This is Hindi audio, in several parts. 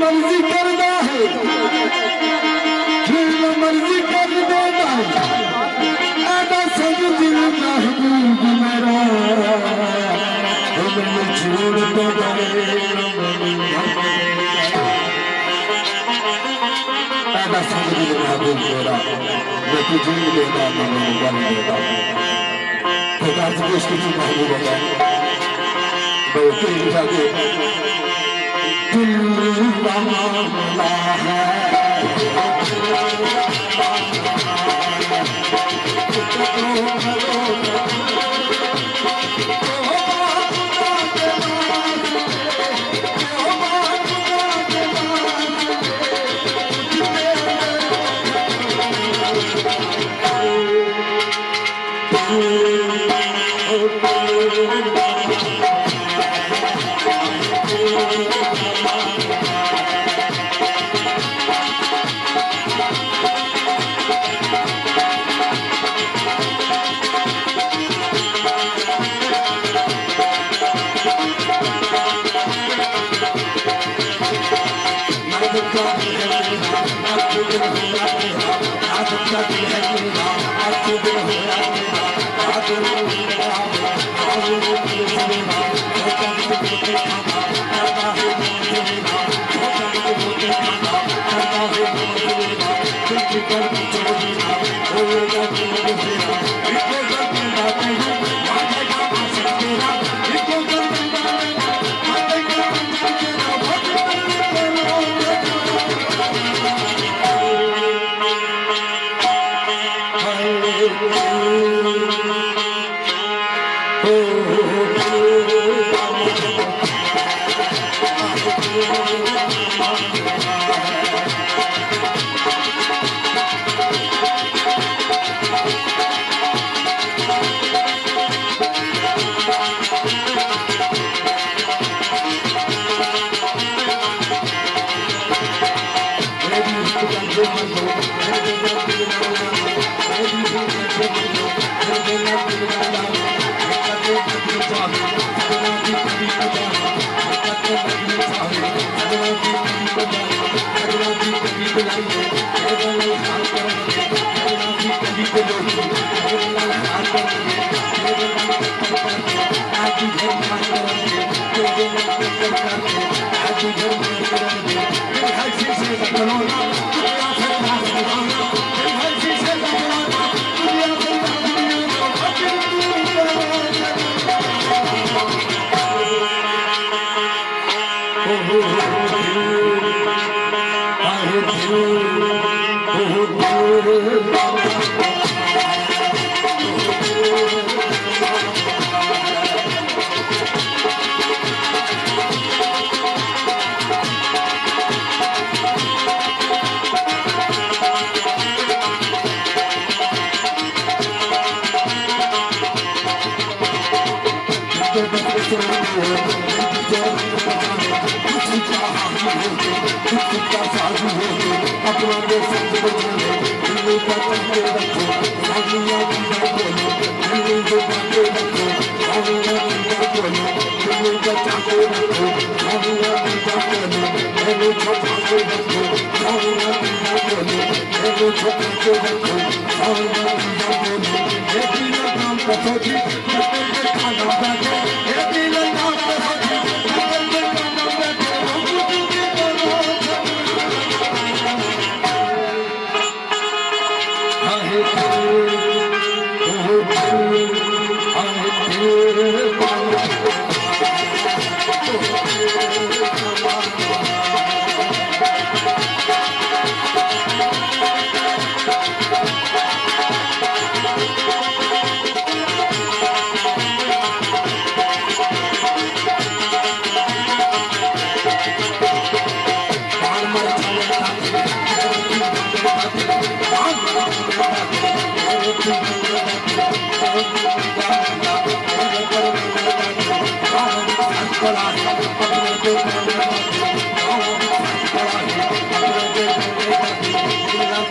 मर्जी करना है फिर मर्जी कर देना आधा संग दिल महबूब मेरा मैंने छोड़ दो आधा संग दिल महबूब मेरा मैं तुझे देना मैं बन देता खुदा से इसकी महबूब है मैं तेरी जाके दिल मामला है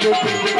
Thank you.